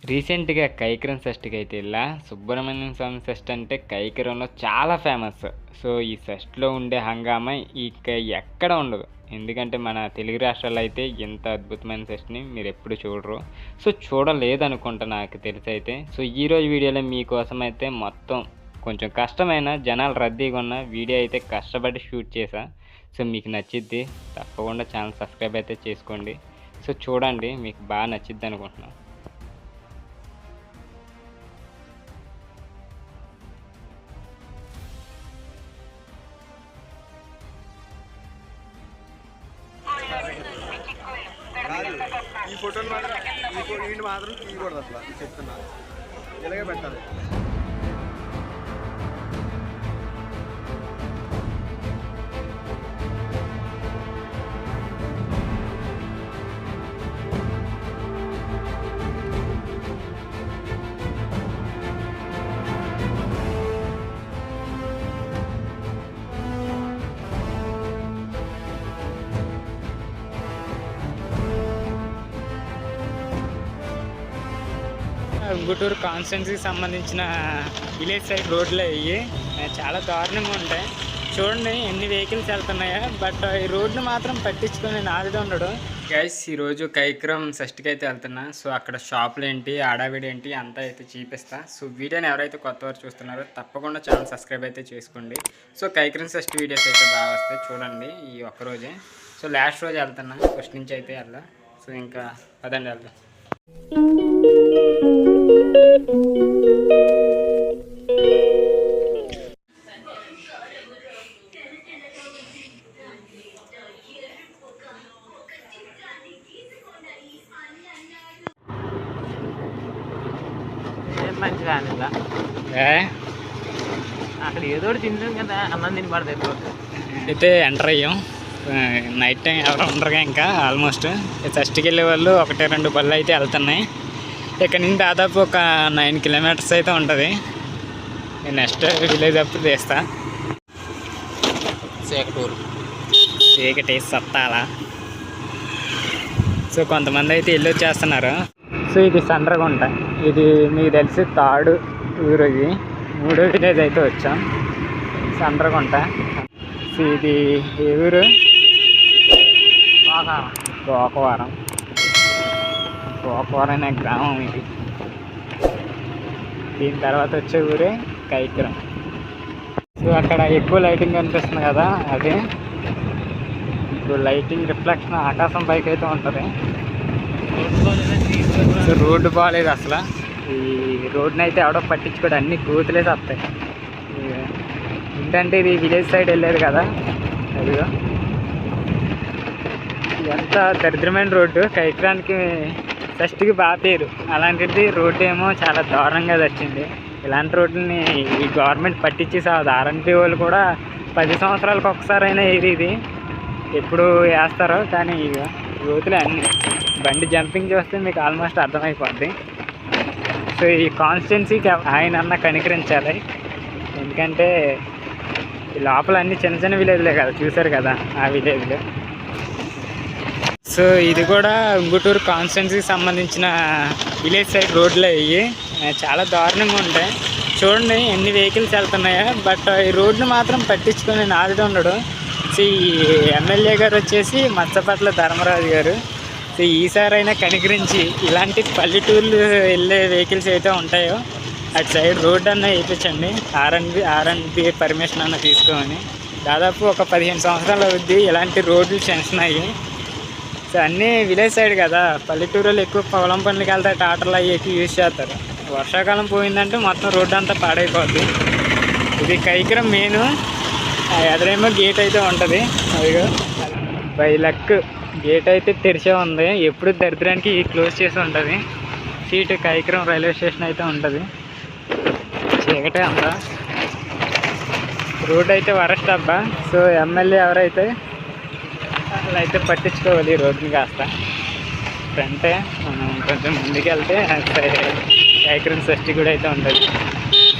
రీసెంట్‌గా కైకరం షష్ఠికి అయితే ఎళ్ళా. సుబ్రహ్మణ్యం స్వామి షష్ఠి అంటే కైకరంలో చాలా ఫేమస్. సో, ఈ షష్ఠిలో ఉండే హంగామా ఇక ఎక్కడ ఉండదు. ఎందుకంటే మన తెలుగు రాష్ట్రాల్లో అయితే ఇంత అద్భుతమైన షష్ఠిని మీరెప్పుడు చూడరు. సో, చూడలేదనుకుంటా నాకు తెలిసైతే. సో, ఈరోజు వీడియోలో మీకోసం అయితే మొత్తం కొంచెం కష్టమైన జనాలు రద్దీగా ఉన్న వీడియో అయితే కష్టపడి షూట్ చేశా. సో, మీకు నచ్చిద్ది. తప్పకుండా ఛానల్ సబ్స్క్రైబ్ అయితే చేసుకోండి. సో, చూడండి మీకు బాగా నచ్చిద్దనుకుంటున్నా. కాదు ఈ ఫోటోలు మాత్రం వీడిని మాత్రం తీయకూడదు అసలు చెప్తున్నా ఇలాగే పెట్టాలి. గుంటూరు కాన్స్టిట్యున్సీకి సంబంధించిన విలేజ్ సైడ్ రోడ్లు అయ్యి చాలా దారుణంగా ఉంటాయి. చూడండి ఎన్ని వెహికల్స్ వెళ్తున్నాయో, బట్ ఈ రోడ్లు మాత్రం పట్టించుకొని నాది ఉండడు. గైస్ ఈరోజు కైకరం షష్ఠికి అయితే వెళ్తున్నా. సో అక్కడ షాపులు ఏంటి, ఆడావిడి ఏంటి అంతా అయితే చూపిస్తా. సో వీడియోని ఎవరైతే కొత్త వారు చూస్తున్నారో తప్పకుండా ఛానల్ సబ్స్క్రైబ్ అయితే చేసుకోండి. సో కైకరం షష్ఠి వీడియోస్ అయితే బాగా వస్తాయి చూడండి ఈ ఒక్కరోజే. సో లాస్ట్ రోజు వెళ్తున్నా, ఫస్ట్ నుంచి అయితే వెళ్ళా. సో ఇంకా పదండి వెళ్దాం. మంచిగా అక్కడ ఏదో ఒకటి తింటాం కదా, అన్నం తిని పడతాయి. అయితే ఎంటర్ అయ్యాం. నైట్ టైం ఎవరు ఉండరుగా ఇంకా ఆల్మోస్ట్. షష్ఠికి వెళ్ళే వాళ్ళు 1-2 బళ్ళు అయితే వెళ్తున్నాయి. ఇక్కడ నుంచి దాదాపు ఒక 9 కిలోమీటర్స్ అయితే ఉంటుంది. నేను నెక్స్ట్ విలేజ్ అప్పుడు తీస్తా. చీకటి సత్తాలా. సో కొంతమంది అయితే వెళ్ళి వచ్చేస్తున్నారు. సో ఇది సండ్రగుంట. ఇది మీకు తెలిసి థర్డ్ ఊరు, ఇది 3వ విలేజ్ అయితే వచ్చాం. సండ్రగుంట. సో ఇది ఏ ఊరు? గోకవరం. గోకవరం అనే గ్రామం ఇది. దీని తర్వాత వచ్చే ఊరే కైకరం. సో అక్కడ ఎక్కువ లైటింగ్ కనిపిస్తుంది కదా, అదే ఇప్పుడు లైటింగ్ రిఫ్లెక్షన్ ఆకాశం పైకి అయితే ఉంటుంది. సో రోడ్డు బాగాలేదు అసలు. ఈ రోడ్ని అయితే ఎవడో పట్టించుకోడు, అన్ని గోతులేసి వస్తాయి. ఏంటంటే ఇది విలేజ్ సైడ్ వెళ్ళేది కదా, అదిగో ఎంత దరిద్రమైన రోడ్డు. కైకరానికి షష్ఠికి బాగా పేరు, అలాంటిది రోడ్డు ఏమో చాలా దారుణంగా వచ్చింది. ఇలాంటి రోడ్లని ఈ గవర్నమెంట్ పట్టించేసాదు. ఆర్ఎన్బి వాళ్ళు కూడా 10 సంవత్సరాలకు ఒకసారి అయినా ఇది ఎప్పుడు వేస్తారో, కానీ గోతులే అన్నీ. బండి జంపింగ్ చేస్తే మీకు ఆల్మోస్ట్ అర్థమైపోద్ది. సో ఈ కాన్స్టిట్యున్సీకి ఆయన కనికరించాలి. ఎందుకంటే ఈ లోపల అన్ని చిన్న చిన్న విలేజ్లే కదా, చూసారు కదా ఆ విలేజ్లో. సో ఇది కూడా గుంటూరు కాన్స్టిట్యున్సీకి సంబంధించిన విలేజ్ సైడ్ రోడ్లు అయ్యి చాలా దారుణంగా ఉంటాయి. చూడండి ఎన్ని వెహికల్స్ వెళ్తున్నాయో, బట్ ఈ రోడ్లు మాత్రం పట్టించుకొని నాది ఉండడు. సో ఈ ఎమ్మెల్యే గారు వచ్చేసి మత్స్యపట్ల ధర్మరాజు గారు. సో ఈసారి అయినా కనికరించి ఇలాంటి పల్లెటూర్లు వెళ్ళే వెహికల్స్ అయితే ఉంటాయో అటు సైడ్ రోడ్డు అన్న వేయించండి. ఆర్ఎన్బి పర్మిషన్ అన్న తీసుకోమని. దాదాపు ఒక 15 సంవత్సరాలు అవుద్ది ఇలాంటి రోడ్లు చెంచున్నాయి. సో అన్నీ విలేజ్ సైడ్ కదా, పల్లెటూరులో ఎక్కువ పొలం పనులకి వెళ్తారు, ట్రాక్టర్లు అవి ఎక్కువ యూజ్ చేస్తారు. వర్షాకాలం పోయిందంటే మొత్తం రోడ్డు అంతా పాడైపోద్ది. ఇది కైకరం మెయిన్. ఎదురేమో గేట్ అయితే ఉంటుంది, అదిగో బై లక్ గేట్ అయితే తెరిచే ఉంది. ఎప్పుడు దరిద్రానికి క్లోజ్ చేసి ఉంటుంది. సీటు కైకరం రైల్వే స్టేషన్ అయితే ఉంటుంది. చీకటే అంతా. రోడ్ అయితే వరస్ట్ అబ్బా. సో ఎమ్మెల్యే ఎవరైతే అలా అయితే పట్టించుకోవాలి ఈ రోడ్ని కాస్త. ఫ్రంటే మనం కొంచెం ముందుకెళ్తే కైకరం షష్ఠి కూడా అయితే ఉంటుంది.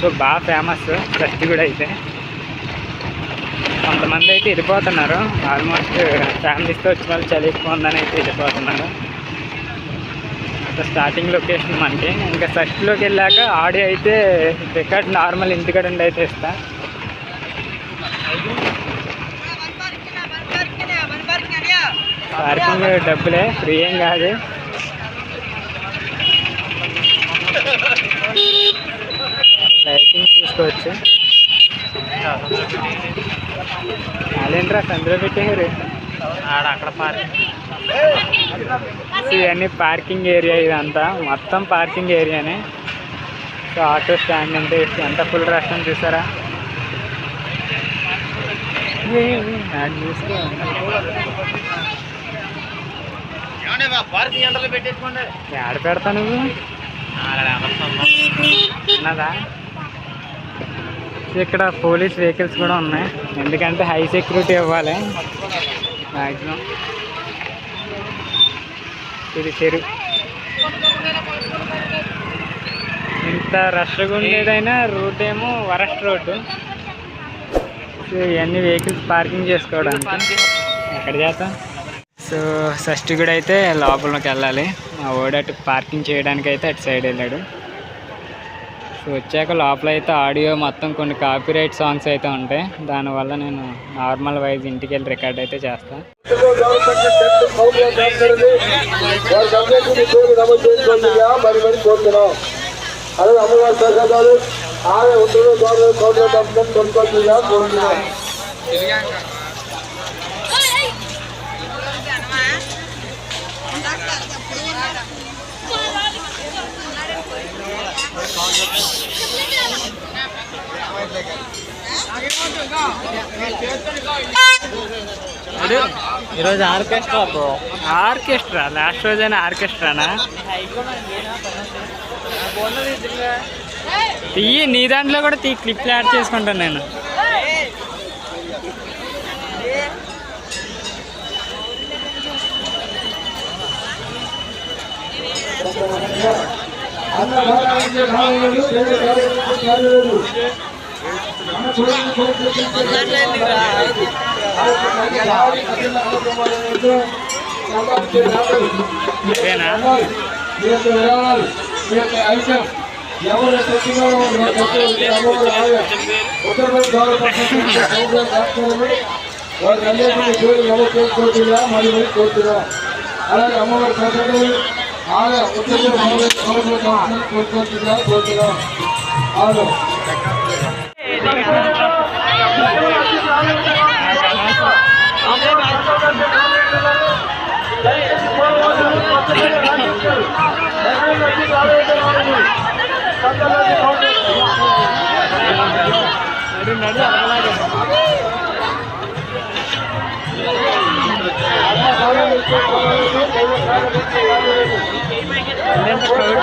సో బాగా ఫేమస్ షష్ఠి కూడా అయితే. కొంతమంది అయితే వెళ్ళిపోతున్నారు, ఆల్మోస్ట్ ఫ్యామిలీస్తో వచ్చిన వాళ్ళు చలి ఎక్కువ ఉందని అయితే వెళ్ళిపోతున్నారు. స్టార్టింగ్ లొకేషన్ మనకి. ఇంకా ఫస్ట్లోకి వెళ్ళాక ఆడియో అయితే రికార్డ్ నార్మల్ ఇంటికాడ ఉండి అయితే ఇస్తా. పార్కింగ్ డబ్బులే, ఫ్రీ ఏం కాదు. లైటింగ్ చూసుకోవచ్చు. అదేంట్రా సందులో పెట్టారు. అక్కడ పార్కింగ్. ఇవన్నీ పార్కింగ్ ఏరియా, ఇదంతా మొత్తం పార్కింగ్ ఏరియానే. సో ఆటో స్టాండ్ అంటే ఎంత ఫుల్ రష్ అని చూసారా. చూసుకో ఏడ పెడతా నువ్వు ఉన్నదా. ఇక్కడ పోలీస్ వెహికల్స్ కూడా ఉన్నాయి, ఎందుకంటే హై సెక్యూరిటీ ఇవ్వాలి మ్యాక్సిమం. ఇది చెరువు. ఇంత రష్గా ఉండేదైనా రూట్ ఏమో వరస్ట్ రోడ్డు. సో ఇవన్నీ వెహికల్స్ పార్కింగ్ చేసుకోవడానికి ఎక్కడ చేస్తాం. సో షష్ఠి కూడా అయితే లోపలికి వెళ్ళాలి. మా ఓడటు పార్కింగ్ చేయడానికి అయితే అటు సైడ్ వెళ్ళాడు. సో వచ్చాక లోపల అయితే ఆడియో మొత్తం కొన్ని కాపీరైట్ సాంగ్స్ అయితే ఉంటాయి. దానివల్ల నేను నార్మల్ వైజ్ ఇంటికి వెళ్ళి రికార్డ్ అయితే చేస్తాను. ఈరోజు ఆర్కెస్ట్రా బ్రో. ఆర్కెస్ట్రా లాస్ట్ రోజైనా ఆర్కెస్ట్రానా? తీయి, నీ దాంట్లో కూడా క్లిప్లు యాడ్ చేసుకుంటాను నేను. అలాగే అమ్మవారి ప్రజలు ఆలయ కోరుతున్నాం.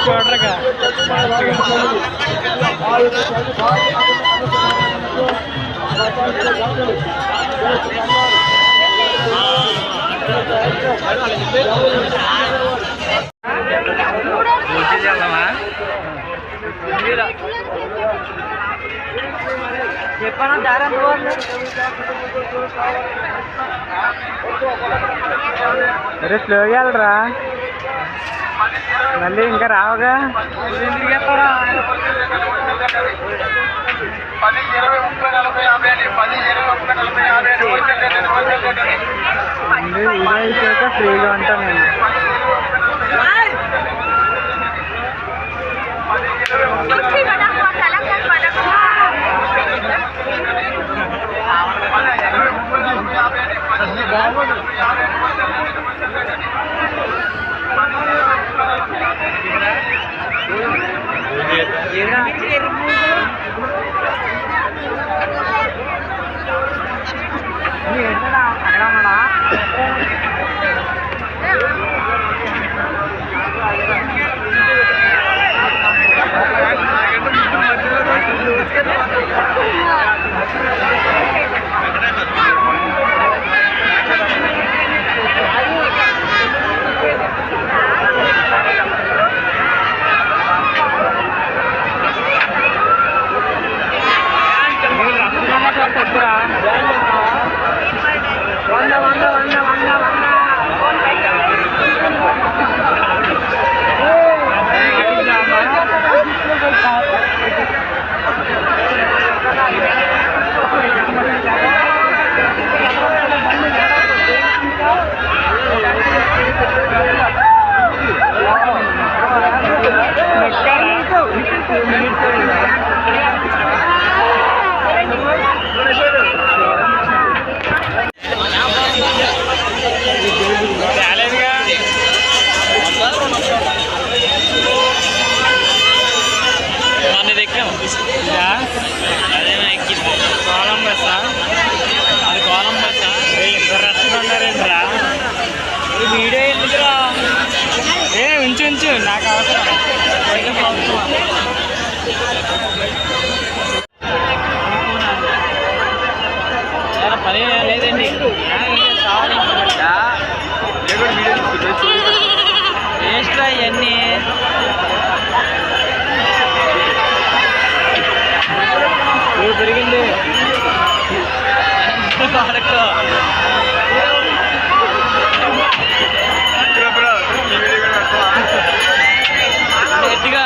చూడరుగా చెప్పనా దారం అరే స్లోగా వెళ్ళరా, మళ్ళీ ఇంకా రావుగా. ఎందుకు చెప్పారా? వీడియో అయిపోయాక ఫ్రీగా ఉంటాను నేను. అక్కడ ఉన్నాడా? చాలేదుగా మన ఎక్కాం అదేమో ఎక్కింది కోలం బస్సా అది కోలం బస్స ఇద్దరు రష్గా ఉన్నారేంట్రా వీడియో ఎందుకురా ఉంచు ఉంచు నాకు అవసరం పని లేదండి వేస్ట్ ఇవన్నీ పెరిగింది గట్టిగా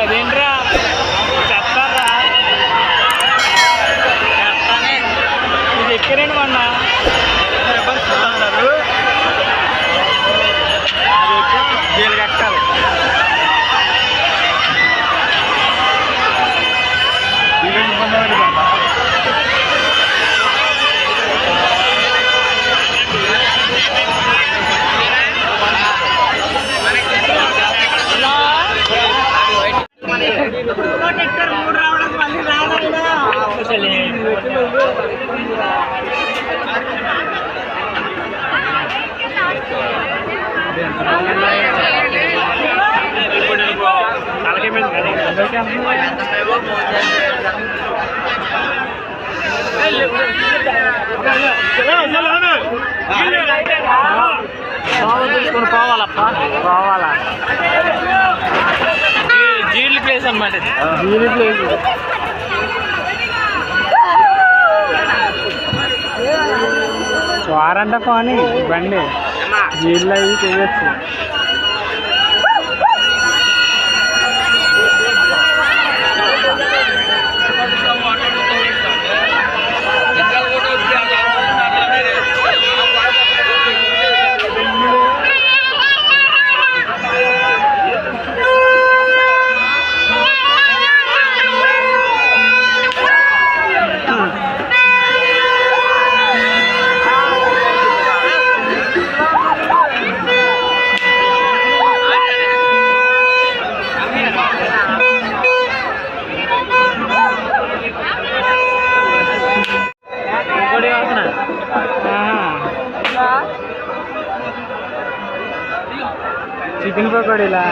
అదేంట్రా చెప్తారా ఇది ఎక్కరండి మొన్న అంటారు జైలుకి ఎక్కాలి తీసుకొని పోవాలప్ప పోవాలా జీడ్ల ప్లేస్ అనమాట వీరి ప్లేస్ వారంట పోనీ బండి జీళ్ళు అవి చేయొచ్చు చికెన్ పకోడీలా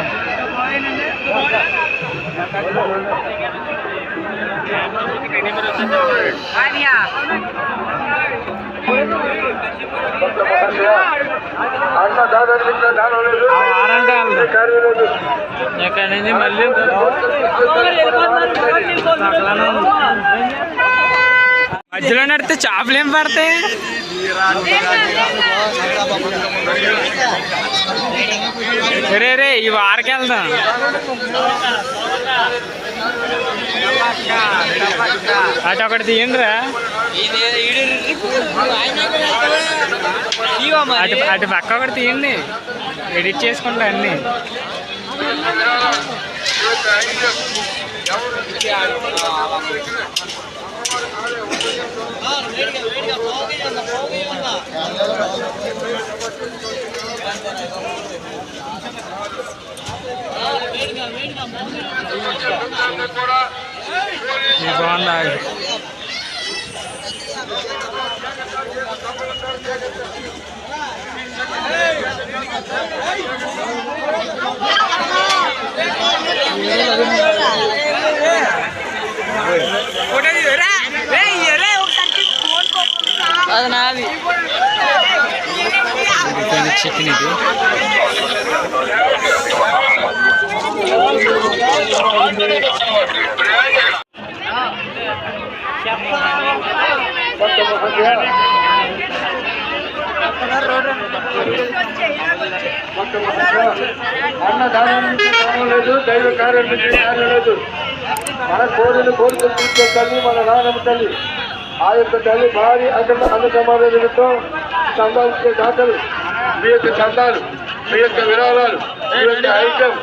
వారంటే ఇక్కడ నుంచి మళ్ళీ మధ్యలో నడితే చేపలు ఏం పడతాయి రే రే ఈ వారికి వెళ్దాం అటు ఒకటి తీయండిరా అటు పక్క ఒకటి తీయండి ఎడిట్ చేసుకుంటా అన్ని బాగుందా అది నాది సెక్షన్ ఇది. అన్నదానానికి దానం లేదు, దైవ కార్యానికి కార్యం లేదు. మన కోరిన కోరికలు తీర్చే తల్లి మన నాన్నమ్మ తల్లి. ఆ యొక్క తల్లి భారీ అన్న సమాధానంతో సంపాదించే దాతలు, మీ యొక్క చందాలు, మీ యొక్క విరాళాలు, మీ యొక్క ఐక్యం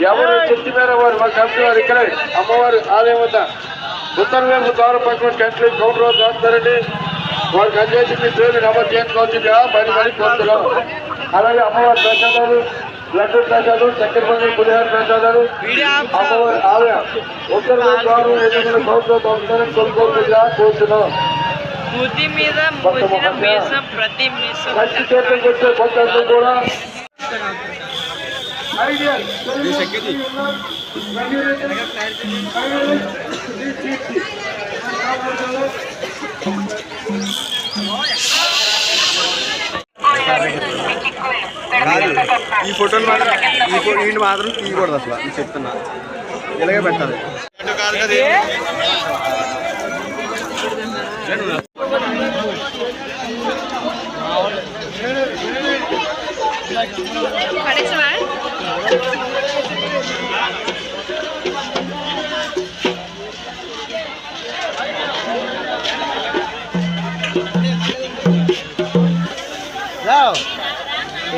ఎవరు శక్తి మేర వారు మా కంపెనీ వారు ఇక్కడే అమ్మవారి ఆలయం వద్ద ఉత్తర వైపు ద్వారం పక్కన టెంట్లు కౌంటర్ రాస్తారండి. వారికి అందేసి మీ పేరు నమోదు చేసుకోవచ్చుగా మరి కోరుతున్నాం. అలాగే అమ్మవారి ప్రసాదాలు, లడ్డు ప్రసాదాలు, చక్కెర పొంగల్, పులిహార ప్రసాదాలు అమ్మవారి ఆలయం ఉత్తర వైపు ద్వారం ఎదుగుతున్న కౌంటర్ పంపుతారని కొనుక్కోవచ్చుగా కోరుతున్నాం. మంచి చేతులకు వచ్చే భక్తులు కూడా ఈ ఫోటోలు మాత్రం వీడిని మాత్రం తీయకూడదు అసలు. నేను చెప్తున్నా, ఇలాగే పెట్టాలి.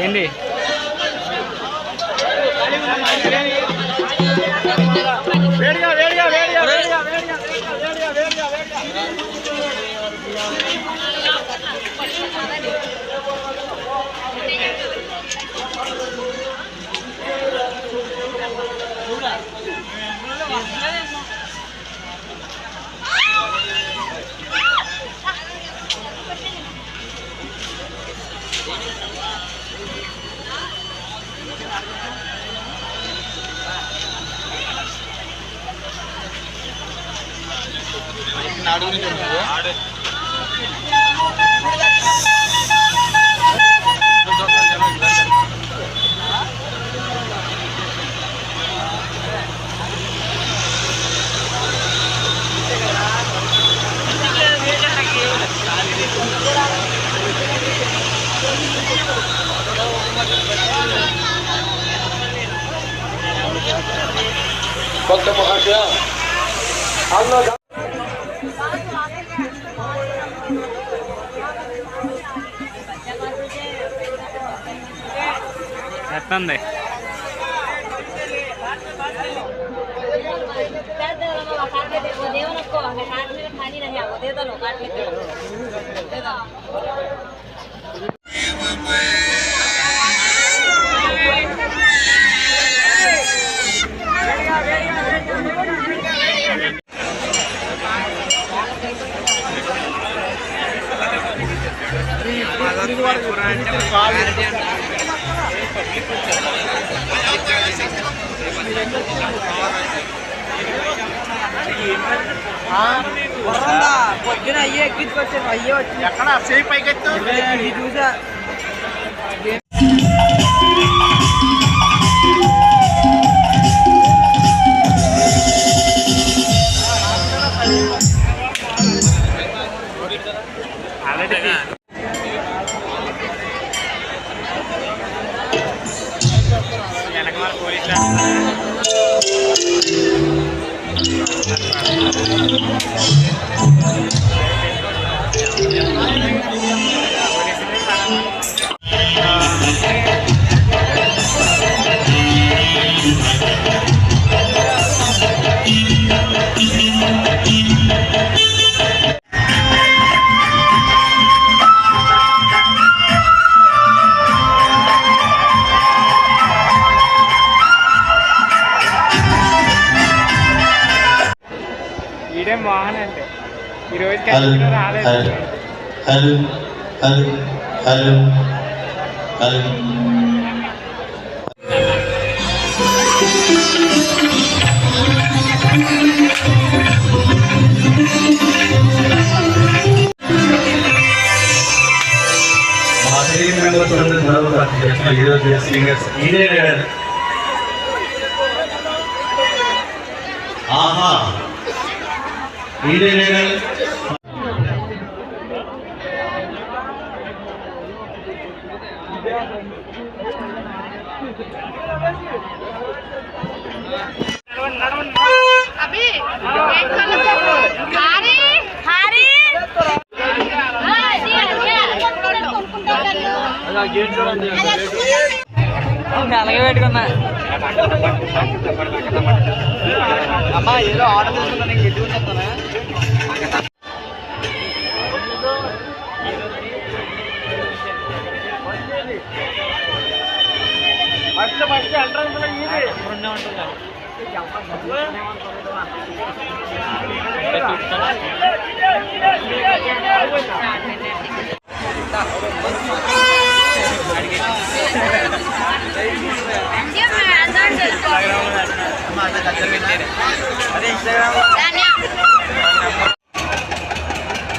ఏంటి భక్త మహాశయ అన్న ఎట్లుంది? పొద్దున అయ్యే ఎక్కించుకొచ్చాను, అయ్యే వచ్చి ఎక్కడ సేఫ్ పైకి చూసా. వెనకమాల పోలీసులు ఈడే మోహన్ అంటే ఈరోజు కలిసి రాలేదు. హలో హలో హలో హలో మా టీం మెంబర్స్ ఈరోజు సింగర్స్ ఇదే ఆహా ఇదే अभी हारी हारी అలాగే పెట్టుకున్నా. అమ్మా ఏదో ఆర్డర్ తీసుకున్నా నీకు ఎటు చెప్తానా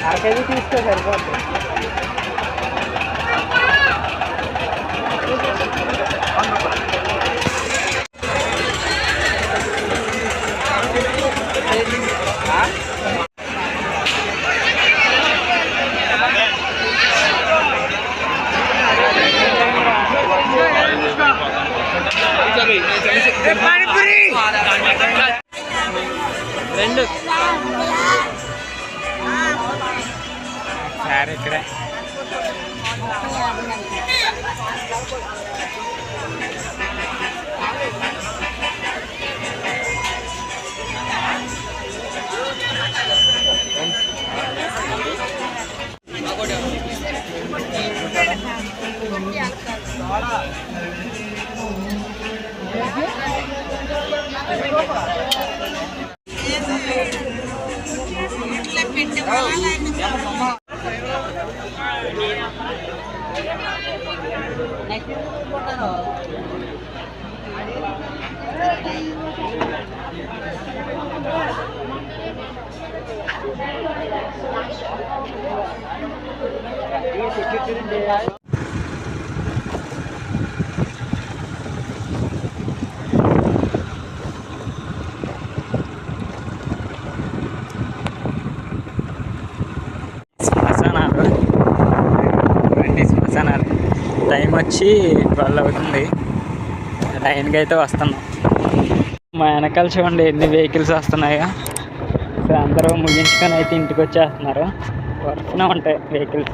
అరకేజీ తీసుకో సరిపోతుంది. రెండు సార్ ఇక్కడే శ్మశానాలు, రెండు శ్మశానాలు. టైం వచ్చి 12 అవుతుంది. లైన్కి అయితే వస్తున్నాం. మా వెనకాల చూడండి ఎన్ని వెహికల్స్ వస్తున్నాయో. సో అందరూ ముగించుకొని అయితే ఇంటికి వచ్చేస్తున్నారు. వరుసనే ఉంటాయి వెహికల్స్.